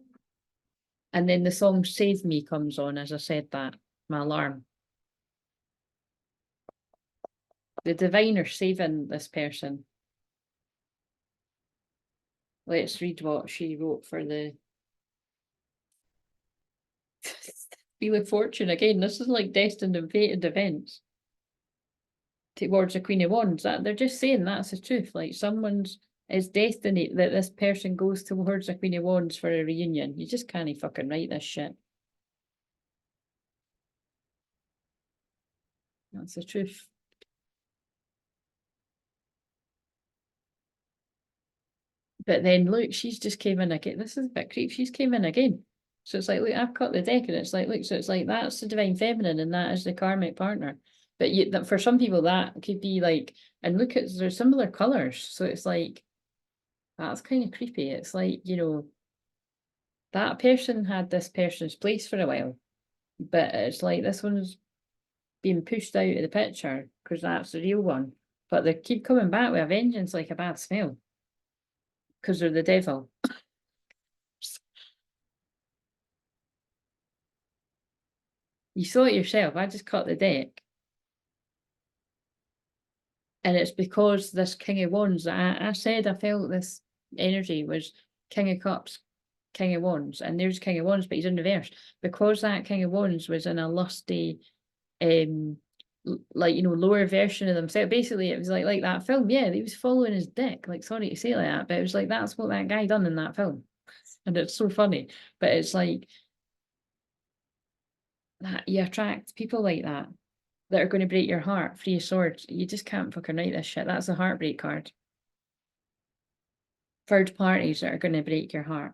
And then the song Save Me comes on as I said that, my alarm. The diviner saving this person. Let's read what she wrote for the Wheel of Fortune. Again, this is like destined and fated events towards the Queen of Wands. That they're just saying that's the truth. Like it's destiny that this person goes towards the Queen of Wands for a reunion. You just can't fucking write this shit. That's the truth. But then look, she's just came in again. This is a bit creepy. She's came in again. So it's like, look, I've cut the deck, and it's like, look, so it's like that's the Divine Feminine, and that is the karmic partner. But for some people, that could be like, and look, there's similar colours. So it's like, that's kind of creepy. It's like, that person had this person's place for a while, but it's like this one's being pushed out of the picture because that's the real one. But they keep coming back with a vengeance like a bad smell because they're the devil. You saw it yourself. I just cut the deck. And it's because this King of Wands, I said I felt this energy was King of Cups, King of Wands, and there's King of Wands, but he's in reverse. Because that King of Wands was in a lusty, lower version of himself. Basically, it was like that film. Yeah, he was following his dick. Like, sorry to say like that, but it was like that's what that guy done in that film. And it's so funny. But it's like that you attract people like that are going to break your heart. 3 of Swords. You just can't fucking write this shit. That's a heartbreak card. Third parties that are going to break your heart.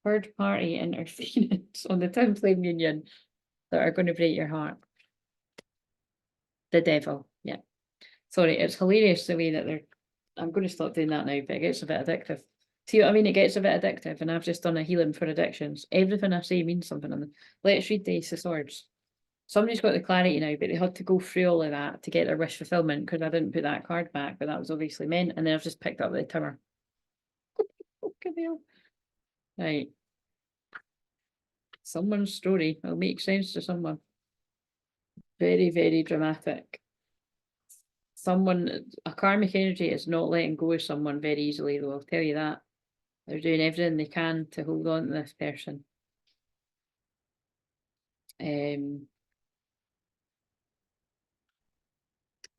Third party interference on the TWINFLAME union that are going to break your heart. The devil. Yeah. Sorry, it's hilarious the way that I'm going to stop doing that now, but it gets a bit addictive. See what I mean? It gets a bit addictive, and I've just done a healing for addictions. Everything I say means something. Let's read the Ace of Swords. Somebody's got the clarity now, but they had to go through all of that to get their wish fulfillment because I didn't put that card back, but that was obviously meant. And then I've just picked up the Tower. Right. Someone's story will make sense to someone. Very, very dramatic. A karmic energy is not letting go of someone very easily, though, I'll tell you that. They're doing everything they can to hold on to this person. And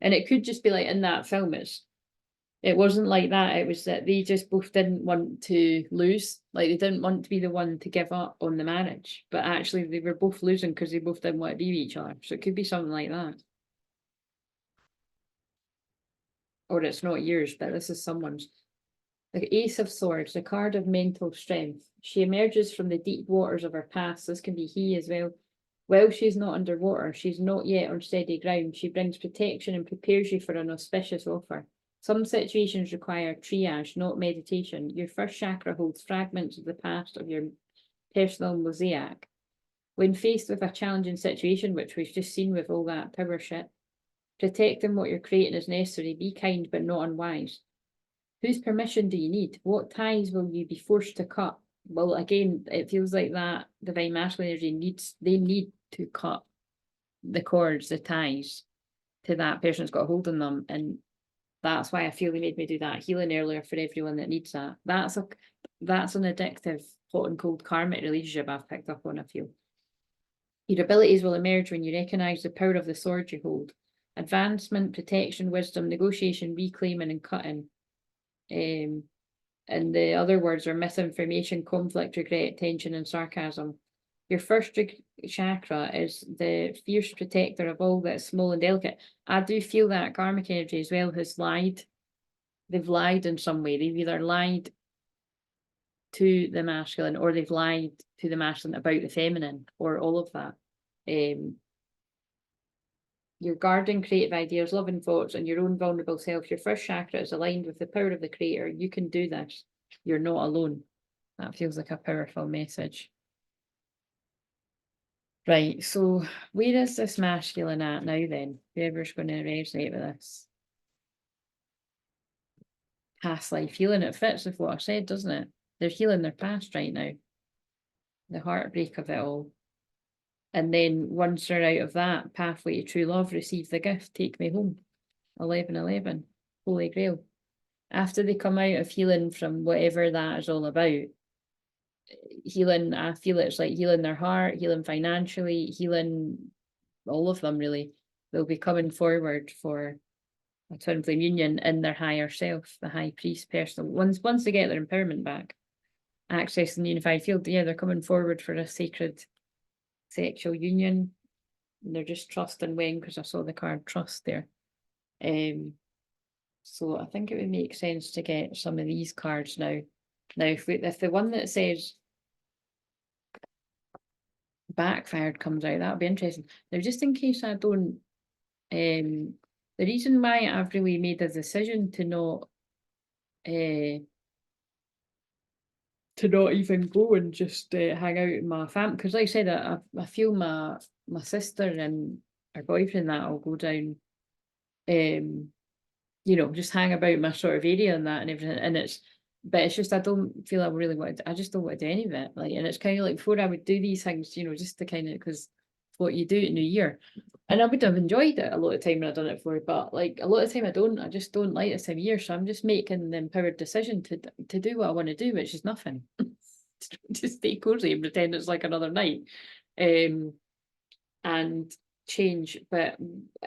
it could just be like in that film, it wasn't like that. It was that they just both didn't want to lose. Like, they didn't want to be the one to give up on the marriage. But actually, they were both losing because they both didn't want to be with each other. So it could be something like that. or it's not yours, but this is someone's. The Ace of Swords, the card of mental strength. She emerges from the deep waters of her past. This can be he as well. While she's not underwater, she's not yet on steady ground. She brings protection and prepares you for an auspicious offer. Some situations require triage, not meditation. Your first chakra holds fragments of the past of your personal mosaic. When faced with a challenging situation, which we've just seen with all that power shit, protecting what you're creating is necessary. Be kind but not unwise. Whose permission do you need? What ties will you be forced to cut? Well, again, it feels like that divine masculine energy they need to cut the cords, the ties to that person that's got a hold on them. And that's why I feel they made me do that healing earlier for everyone that needs that. That's an addictive, hot and cold karmic relationship I've picked up on, I feel. Your abilities will emerge when you recognise the power of the sword you hold. Advancement, protection, wisdom, negotiation, reclaiming and cutting. And the other words are misinformation, conflict, regret, tension, and sarcasm. Your first chakra is the fierce protector of all that is small and delicate. I do feel that karmic energy as well has lied. They've lied in some way. They've either lied to the masculine or they've lied to the masculine about the feminine or all of that. Your guarding creative ideas, loving thoughts, and your own vulnerable self. Your first chakra is aligned with the power of the creator. You can do this. You're not alone. That feels like a powerful message. Right, so where is this masculine at now then? Whoever's going to resonate with this. Past life healing, it fits with what I said, doesn't it? They're healing their past right now. The heartbreak of it all. And then once they're out of that pathway to true love, receive the gift, take me home. 1111, Holy Grail. After they come out of healing from whatever that is all about, healing, I feel it's like healing their heart, healing financially, healing all of them really. They'll be coming forward for a twin flame union in their higher self, the high priest person. Once they get their empowerment back, accessing the unified field, yeah, they're coming forward for a sacred sexual union. And they're just trusting when, because I saw the card trust there. So I think it would make sense to get some of these cards now. Now, if the one that says backfired comes out, that'll be interesting. Now, just in case I don't, the reason why I've really made a decision to not even go and just hang out in my family, because like I said, I feel my sister and her boyfriend that'll go down, you know, just hang about my sort of area and that and everything. And but it's just I don't feel I really want to, I just don't want to do any of it. Like, and it's kind of like before I would do these things, you know, just to kind of, because what you do at New Year. And I would have enjoyed it a lot of time when I've done it before, but like a lot of time I just don't like this time of year. So I'm just making the empowered decision to do what I want to do, which is nothing. To stay cozy and pretend it's like another night. And change. But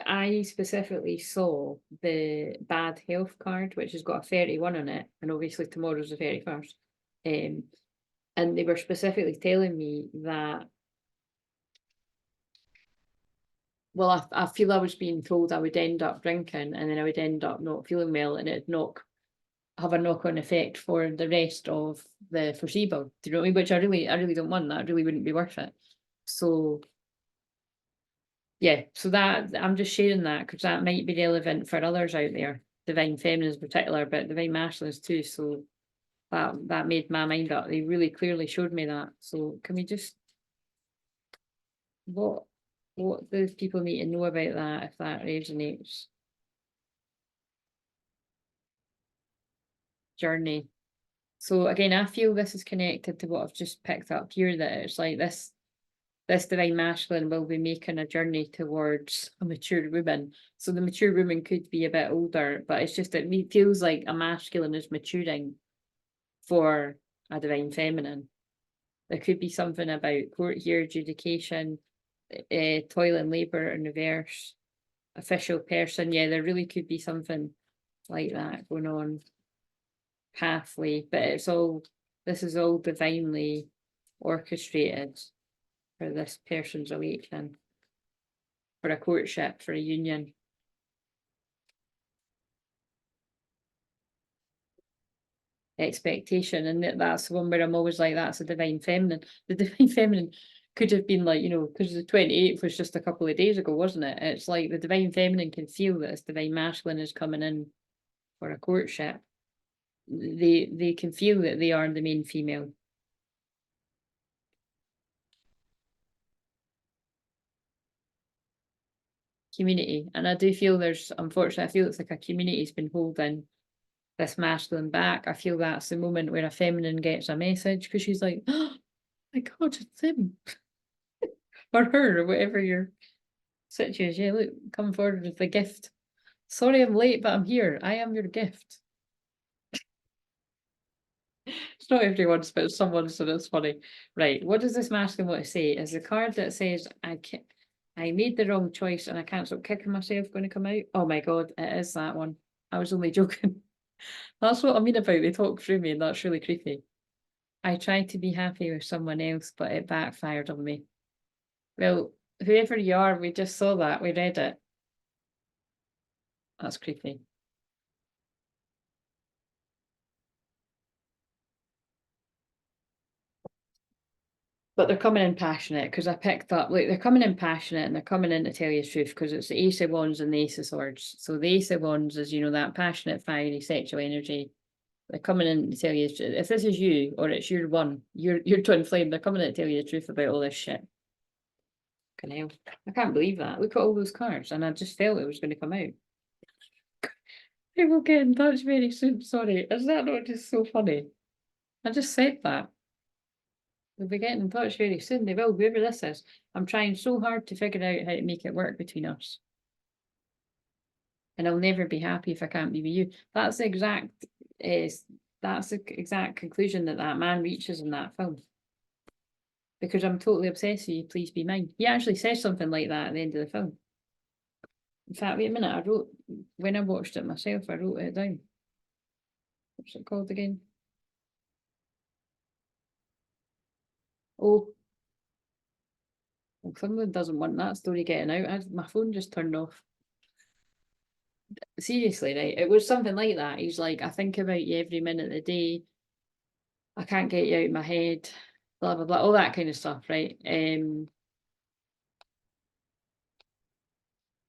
I specifically saw the bad health card, which has got a 31 on it, and obviously tomorrow's the 31st. And they were specifically telling me that, well, I feel I was being told I would end up drinking and then I would end up not feeling well and it'd have a knock-on effect for the rest of the foreseeable. Do you know what I mean? Which I really don't want. That really wouldn't be worth it. So yeah, so that I'm just sharing that because that might be relevant for others out there, divine feminines in particular, but divine masculines too. So that made my mind up. They really clearly showed me that. So can we just what do people need to know about that if that resonates? Journey. So again, I feel this is connected to what I've just picked up here, that it's like this divine masculine will be making a journey towards a mature woman. So the mature woman could be a bit older, but it's just that it feels like a masculine is maturing for a divine feminine. There could be something about court here, adjudication, toil and labour in reverse, official person. Yeah, there really could be something like that going on. Pathway, but this is all divinely orchestrated for this person's awakening, for a courtship, for a union. expectation, and that's the one where I'm always like, that's a divine feminine. The divine feminine could have been like, because the 28th was just a couple of days ago, wasn't it? It's like the divine feminine can feel that this divine masculine is coming in for a courtship. They can feel that they are the main female. Community, and I do feel unfortunately, I feel it's like a community's been holding this masculine back. I feel that's the moment where a feminine gets a message, because she's like, oh my God, it's him. Or her, or whatever your situation. Yeah, look, come forward with the gift. Sorry I'm late, but I'm here. I am your gift. It's not everyone's, but it's someone's, so that's funny. Right, what does this masculine want to say? Is the card that says, I made the wrong choice and I can't stop kicking myself going to come out? Oh my God, it is that one. I was only joking. That's what I mean about they talk through me, and that's really creepy. I tried to be happy with someone else, but it backfired on me. Well, whoever you are, we just saw that. We read it. That's creepy. But they're coming in passionate, because I picked up, like, they're coming in passionate and they're coming in to tell you the truth, because it's the Ace of Wands and the Ace of Swords. So the Ace of Wands is, that passionate, fiery, sexual energy. They're coming in to tell you, if this is you, or it's your one, your twin flame, they're coming in to tell you the truth about all this shit. Hell, I can't believe that. Look at all those cards, and I just felt it was going to come out. They will get in touch very soon. Sorry, is that not just so funny? I just said that. They'll be getting in touch very soon. They will, whoever this is. I'm trying so hard to figure out how to make it work between us. And I'll never be happy if I can't be with you. That's the exact conclusion that man reaches in that film. Because I'm totally obsessed with you, please be mine. He actually says something like that at the end of the film. In fact, wait a minute, when I watched it myself, I wrote it down. What's it called again? Oh, well, someone doesn't want that story getting out. My phone just turned off. Seriously, right? It was something like that. He's like, I think about you every minute of the day. I can't get you out of my head. Blah blah blah, all that kind of stuff, right?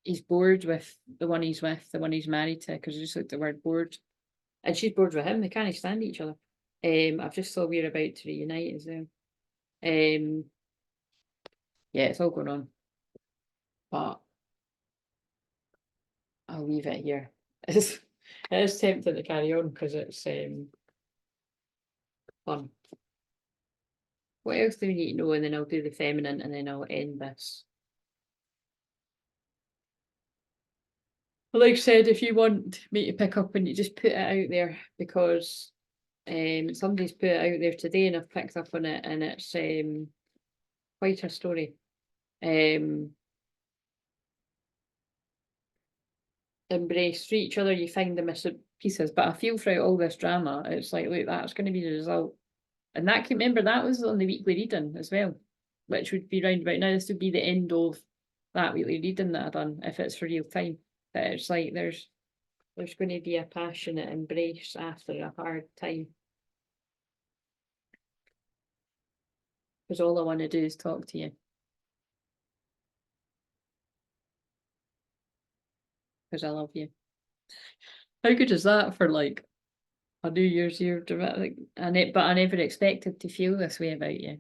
He's bored with the one he's with, the one he's married to, because I just looked at the word bored, and she's bored with him. They can't stand each other. I've just saw we're about to reunite as well. Yeah, it's all going on, but I'll leave it here. It is tempting to carry on because it's fun. What else do we need to know? And then I'll do the feminine, and then I'll end this. Like I said, if you want me to pick up, and you just put it out there, because somebody's put it out there today and I've picked up on it, and it's quite a story. Embrace for each other, you find the missing pieces. But I feel throughout all this drama, it's like, look, that's going to be the result. And that, remember, that was on the weekly reading as well, which would be round about now. This would be the end of that weekly reading that I've done, if it's for real time. But it's like there's going to be a passionate embrace after a hard time. Because all I want to do is talk to you. Because I love you. How good is that for like a New Year's Eve dramatic? But I never expected to feel this way about you.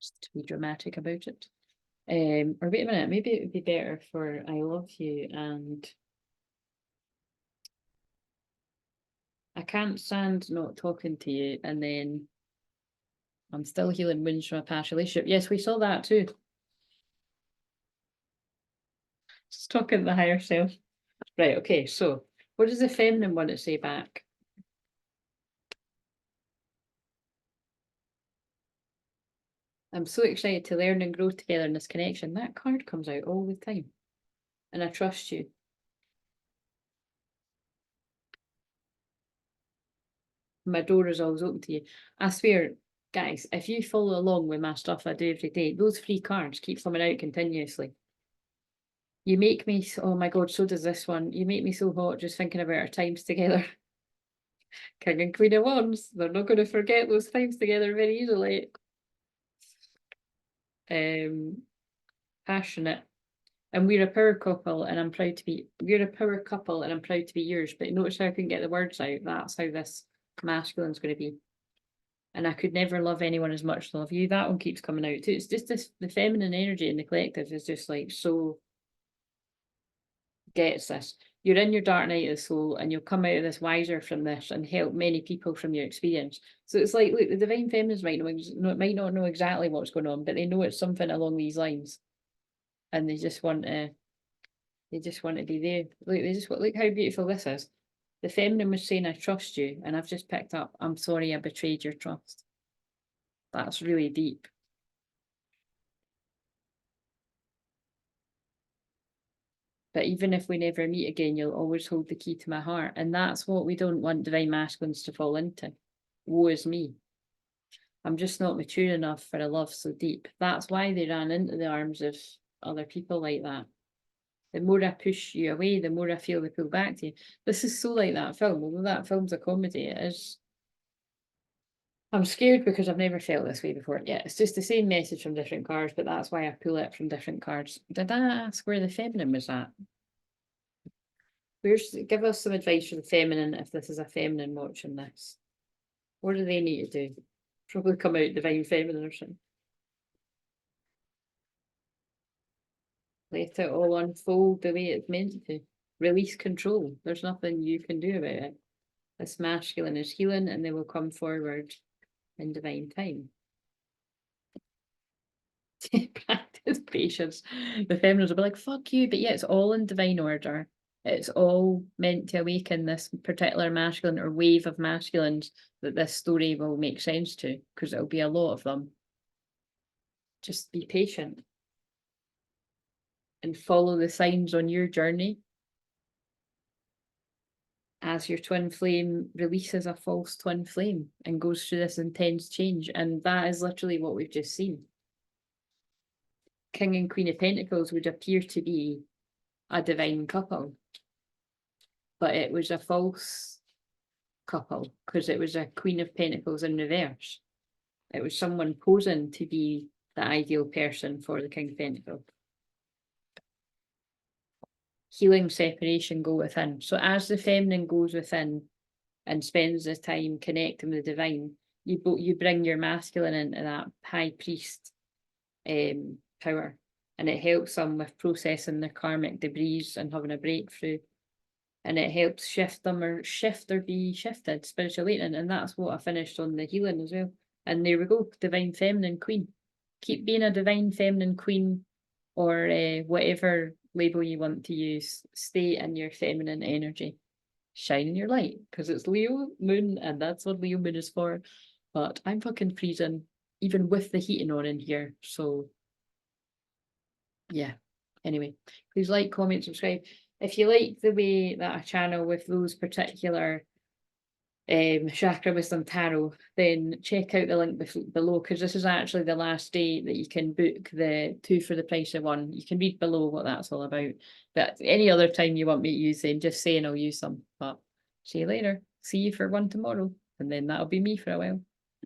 Just to be dramatic about it. Or wait a minute, maybe it would be better for I love you and I can't stand not talking to you, and then I'm still healing wounds from a past relationship. Yes, we saw that too. Just talking to the higher self. Right, okay, so what does the feminine want to say back? I'm so excited to learn and grow together in this connection. That card comes out all the time. And I trust you. My door is always open to you. I swear, guys, if you follow along with my stuff I do every day, those free cards keep coming out continuously. You make me, oh my God, so does this one. You make me so hot just thinking about our times together. King and Queen of Wands. They're not going to forget those times together very easily. Passionate. And we're a power couple, and I'm proud to be. We're a power couple, and I'm proud to be yours. But notice how I couldn't get the words out. That's how this masculine's going to be. And I could never love anyone as much as I love you. That one keeps coming out too. It's just this, the feminine energy in the collective is just like so gets this. You're in your dark night of the soul, and you'll come out of this wiser from this and help many people from your experience. So it's like, look, the divine feminines might might not know exactly what's going on, but they know it's something along these lines, and they just want to be there. Look, look how beautiful this is. The feminine was saying, "I trust you," and I've just picked up, "I'm sorry, I betrayed your trust." That's really deep. But even if we never meet again, you'll always hold the key to my heart. And that's what we don't want divine masculines to fall into. Woe is me. I'm just not mature enough for a love so deep. That's why they ran into the arms of other people like that. The more I push you away, the more I feel they pull back to you. This is so like that film. Although that film's a comedy, it is. I'm scared because I've never felt this way before. Yeah, it's just the same message from different cards, but that's why I pull it from different cards. Did I ask where the feminine was at? Give us some advice for the feminine if this is a feminine watching this. What do they need to do? Probably come out divine feminine or something. Let it all unfold the way it's meant to. Release control. There's nothing you can do about it. This masculine is healing, and they will come forward in divine time. Practice patience. The feminines will be like, fuck you, but yeah, it's all in divine order. It's all meant to awaken this particular masculine or wave of masculines that this story will make sense to, because it'll be a lot of them. Just be patient and follow the signs on your journey as your twin flame releases a false twin flame and goes through this intense change. And that is literally what we've just seen. King and Queen of Pentacles would appear to be a divine couple, but it was a false couple because it was a Queen of Pentacles in reverse. It was someone posing to be the ideal person for the King of Pentacles. Healing, separation, go within. So as the feminine goes within and spends the time connecting with the divine, you bring your masculine into that high priest power, and it helps them with processing their karmic debris and having a breakthrough, and it helps shift them or be shifted, spiritual awakening. And that's what I finished on the healing as well. And there we go, divine feminine queen. Keep being a divine feminine queen, or whatever label you want to use. Stay in your feminine energy, shine in your light, because it's Leo moon, and that's what Leo moon is for. But I'm fucking freezing even with the heating on in here, so yeah. Anyway, please like, comment, subscribe. If you like the way that I channel with those particular Chakra Wisdom Tarot, then check out the link below, because this is actually the last day that you can book the 2 for the price of 1. You can read below what that's all about. But any other time you want me to use them, just say and I'll use them. But see you later. See you for one tomorrow, and then that'll be me for a while.